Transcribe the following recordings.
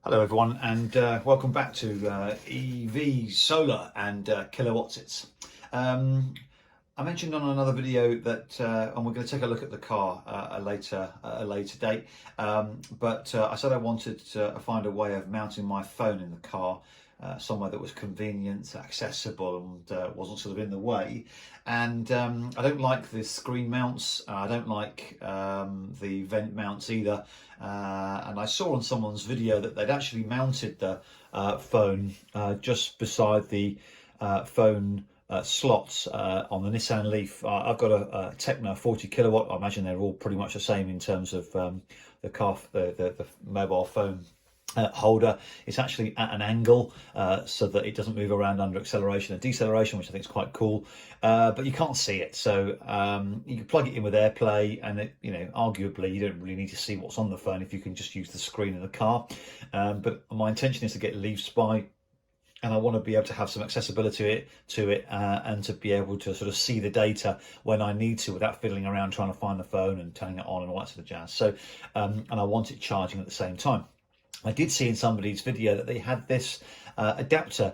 Hello everyone, and welcome back to EV Solar and Kilowatts. I mentioned on another video that, and we're going to take a look at the car a later date, but I said I wanted to find a way of mounting my phone in the car somewhere that was convenient, accessible, and wasn't sort of in the way. And I don't like the screen mounts. I don't like the vent mounts either. And I saw on someone's video that they'd actually mounted the phone just beside the phone slots on the Nissan Leaf. I've got a Tecna 40 kilowatt. I imagine they're all pretty much the same in terms of the mobile phone holder. It's actually at an angle so that it doesn't move around under acceleration and deceleration, which I think is quite cool, but you can't see it, so you can plug it in with AirPlay, and it, arguably you don't really need to see what's on the phone if you can just use the screen in the car. But my intention is to get Leaf Spy, and I want to be able to have some accessibility to it, and to be able to sort of see the data when I need to without fiddling around trying to find the phone and turning it on and all that sort of jazz. So and I want it charging at the same time. I did see in somebody's video that they had this adapter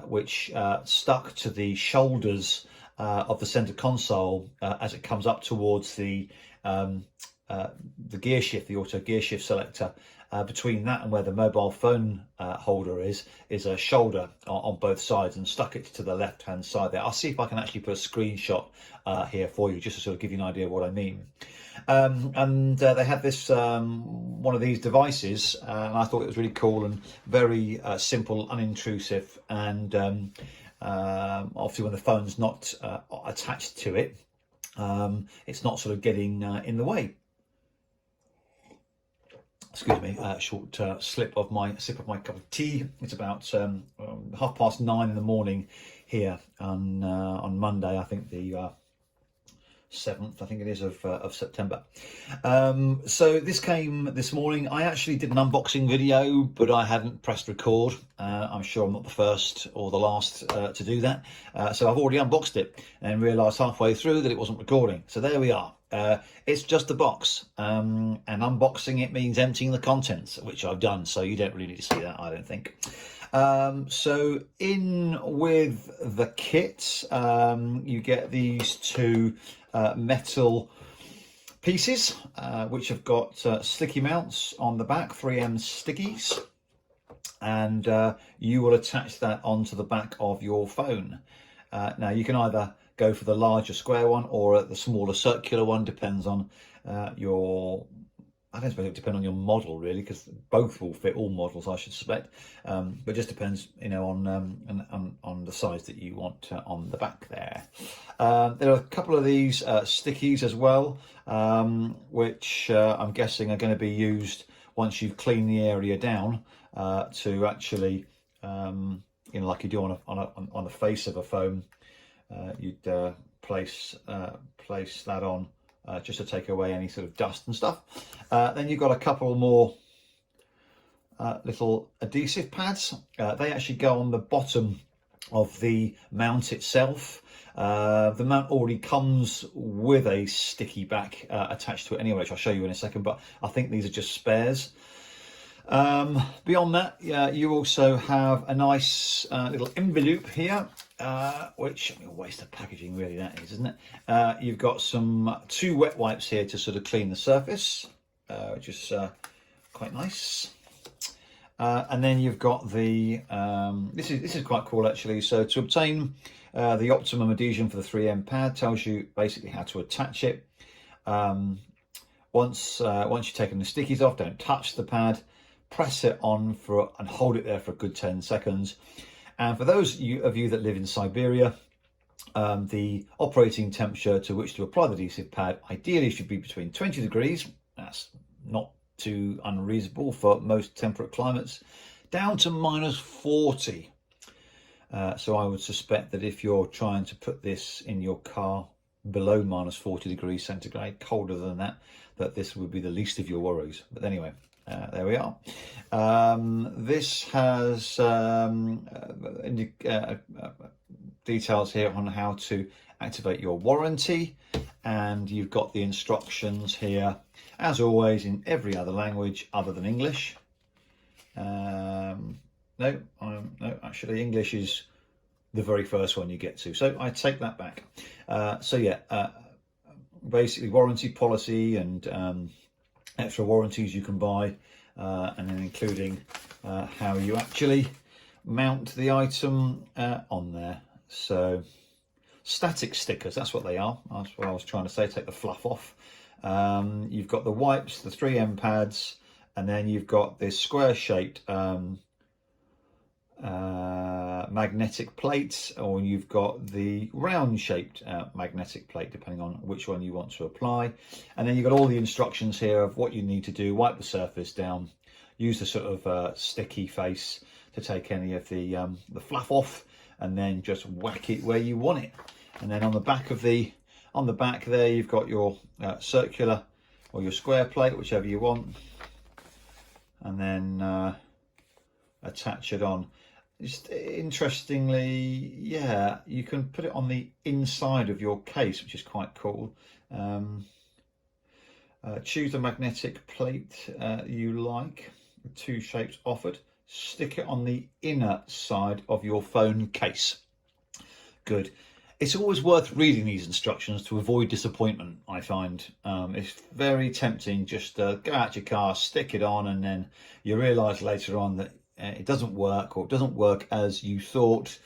which stuck to the shoulders of the center console as it comes up towards the gear shift, the auto gear shift selector. Between that and where the mobile phone holder is a shoulder on both sides, and stuck it to the left hand side there. I'll see if I can actually put a screenshot here for you, just to sort of give you an idea of what I mean. And they had this one of these devices, and I thought it was really cool and very simple, unintrusive, and obviously when the phone's not attached to it, it's not sort of getting in the way. Excuse me, short sip of my cup of tea. It's about 9:30 in the morning here on Monday, I think the 7th, I think it is, of September. So this came this morning. I actually did an unboxing video, but I hadn't pressed record. I'm sure I'm not the first or the last to do that. So I've already unboxed it and realised halfway through that it wasn't recording. So there we are. It's just a box, and unboxing it means emptying the contents, which I've done, so you don't really need to see that, I don't think. So in with the kit, you get these two metal pieces which have got sticky mounts on the back, 3M stickies, and you will attach that onto the back of your phone. Now you can either go for the larger square one or the smaller circular one, depends on your, I don't suppose it depends on your model really, because both will fit all models, I should suspect, but just depends, on the size that you want on the back there. There are a couple of these stickies as well, which I'm guessing are going to be used once you've cleaned the area down to actually, like you do on the face of a phone. You'd place that on just to take away any sort of dust and stuff. Then you've got a couple more little adhesive pads. They actually go on the bottom of the mount itself. The mount already comes with a sticky back attached to it anyway, which I'll show you in a second, but I think these are just spares. Beyond that, you also have a nice little envelope here, which, a waste of packaging really that is, isn't it? You've got two wet wipes here to sort of clean the surface, which is quite nice. And then you've got the this is quite cool actually. So to obtain the optimum adhesion for the 3M pad, tells you basically how to attach it. Once you've taken the stickies off, don't touch the pad. Press it on and hold it there for a good 10 seconds. And for those of you that live in Siberia, the operating temperature to which to apply the adhesive pad ideally should be between 20 degrees. That's not too unreasonable for most temperate climates, down to -40. So I would suspect that if you're trying to put this in your car below -40 degrees centigrade, colder than that, that this would be the least of your worries. But anyway, there we are. This has details here on how to activate your warranty, and you've got the instructions here, as always, in every other language other than English. no, no, actually English is the very first one you get to, so I take that back. So yeah, basically warranty policy and extra warranties you can buy, and then including how you actually mount the item on there. So static stickers, that's what they are. That's what I was trying to say, take the fluff off. You've got the wipes, the 3M pads, and then you've got this square shaped magnetic plate, or you've got the round shaped magnetic plate, depending on which one you want to apply. And then you've got all the instructions here of what you need to do. Wipe the surface down, use the sort of sticky face to take any of the fluff off, and then just whack it where you want it. And then on the back there you've got your circular or your square plate, whichever you want, and then attach it on. Just interestingly, yeah, you can put it on the inside of your case, which is quite cool. Choose the magnetic plate you like, the 2 shapes offered. Stick it on the inner side of your phone case. Good. It's always worth reading these instructions to avoid disappointment, I find. It's very tempting just to go out your car, stick it on, and then you realise later on that it doesn't work, or it doesn't work as you thought,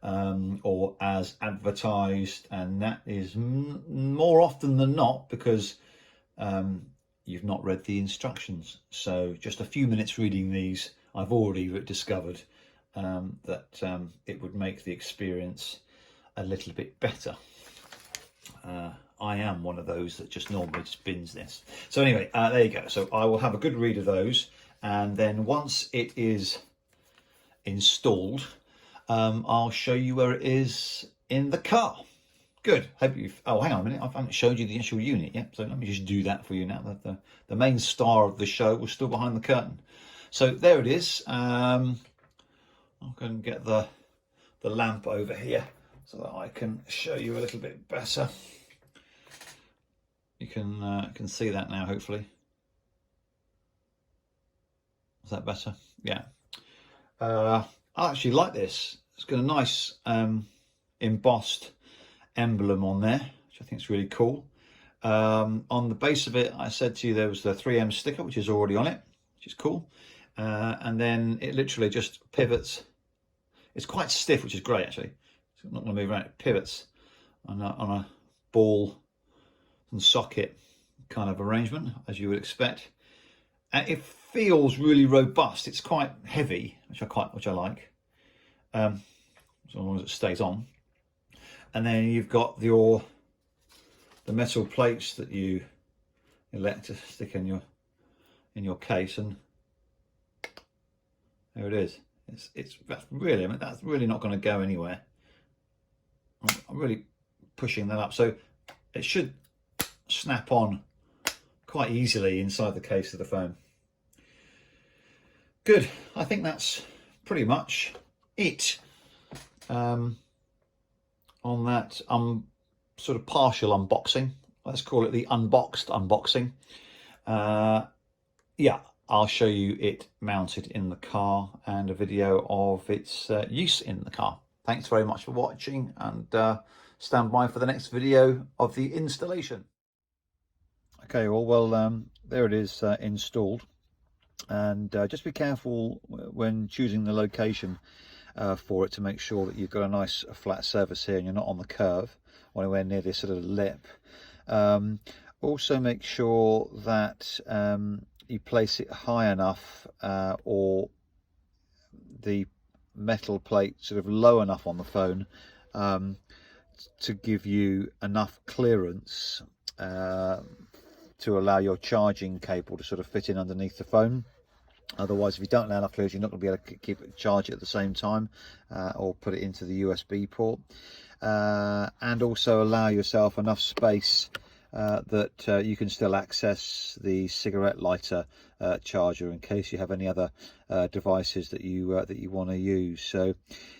or as advertised, and that is more often than not because you've not read the instructions. So just a few minutes reading these, I've already discovered that it would make the experience a little bit better. I am one of those that just normally spins this. So anyway, there you go. So I will have a good read of those, and then once it is installed, I'll show you where it is in the car. Good. Hope you've. Oh, hang on a minute. I haven't showed you the actual unit yet, so let me just do that for you now. The main star of the show was still behind the curtain. So there it is. I'll go and get the lamp over here so that I can show you a little bit better. You can see that now, hopefully. Is that better? Yeah. I actually like this. It's got a nice embossed emblem on there, which I think is really cool. On the base of it, I said to you there was the 3M sticker, which is already on it, which is cool. And then it literally just pivots. It's quite stiff, which is great actually. It's not going to move around. It pivots on a ball and socket kind of arrangement, as you would expect. It feels really robust. It's quite heavy, which I like. As long as it stays on. And then you've got the metal plates that you elect to stick in your case, and there it is. That's really not going to go anywhere. I'm really pushing that up, so it should snap on quite easily inside the case of the phone. Good. I think that's pretty much it on that sort of partial unboxing. Let's call it the unboxed unboxing. Yeah, I'll show you it mounted in the car and a video of its use in the car. Thanks very much for watching, and stand by for the next video of the installation. Okay, well, there it is installed, and just be careful when choosing the location for it to make sure that you've got a nice flat surface here and you're not on the curve or anywhere near this sort of lip. Also make sure that you place it high enough, or the metal plate sort of low enough on the phone to give you enough clearance to allow your charging cable to sort of fit in underneath the phone. Otherwise, if you don't allow enough clearance, you're not going to be able to charge it at the same time, or put it into the USB port. And also allow yourself enough space that you can still access the cigarette lighter charger in case you have any other devices that you want to use. So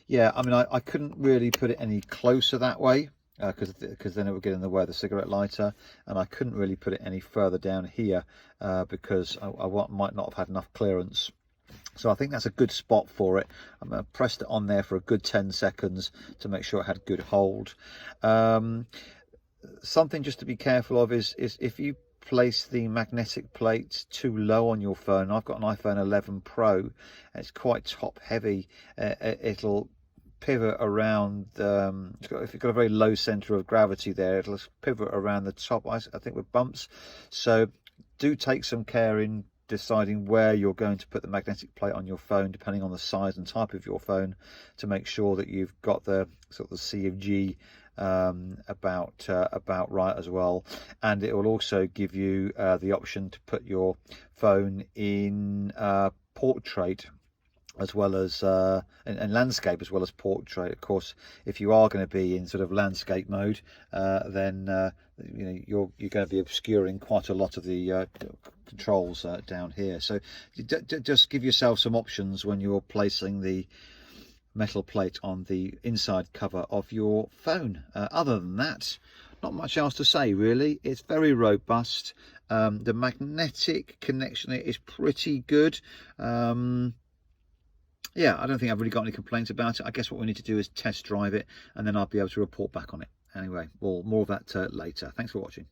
yeah, I mean, I couldn't really put it any closer that way, because then it would get in the way of the cigarette lighter, and I couldn't really put it any further down here because I might not have had enough clearance So I think that's a good spot for it. I pressed it on there for a good 10 seconds to make sure it had good hold. Something just to be careful of is if you place the magnetic plates too low on your phone. I've got an iPhone 11 Pro, and it's quite top heavy. It'll pivot around, if you've got a very low center of gravity there, it'll pivot around the top, I think, with bumps. So do take some care in deciding where you're going to put the magnetic plate on your phone, depending on the size and type of your phone, to make sure that you've got the sort of the C of G about right as well. And it will also give you the option to put your phone in portrait as well as and landscape as well as portrait. Of course, if you are going to be in sort of landscape mode, then you know, you're going to be obscuring quite a lot of the controls down here. So just give yourself some options when you're placing the metal plate on the inside cover of your phone. Other than that, not much else to say really. It's very robust. The magnetic connection is pretty good. Yeah, I don't think I've really got any complaints about it. I guess what we need to do is test drive it, and then I'll be able to report back on it. Anyway, well, more of that later. Thanks for watching.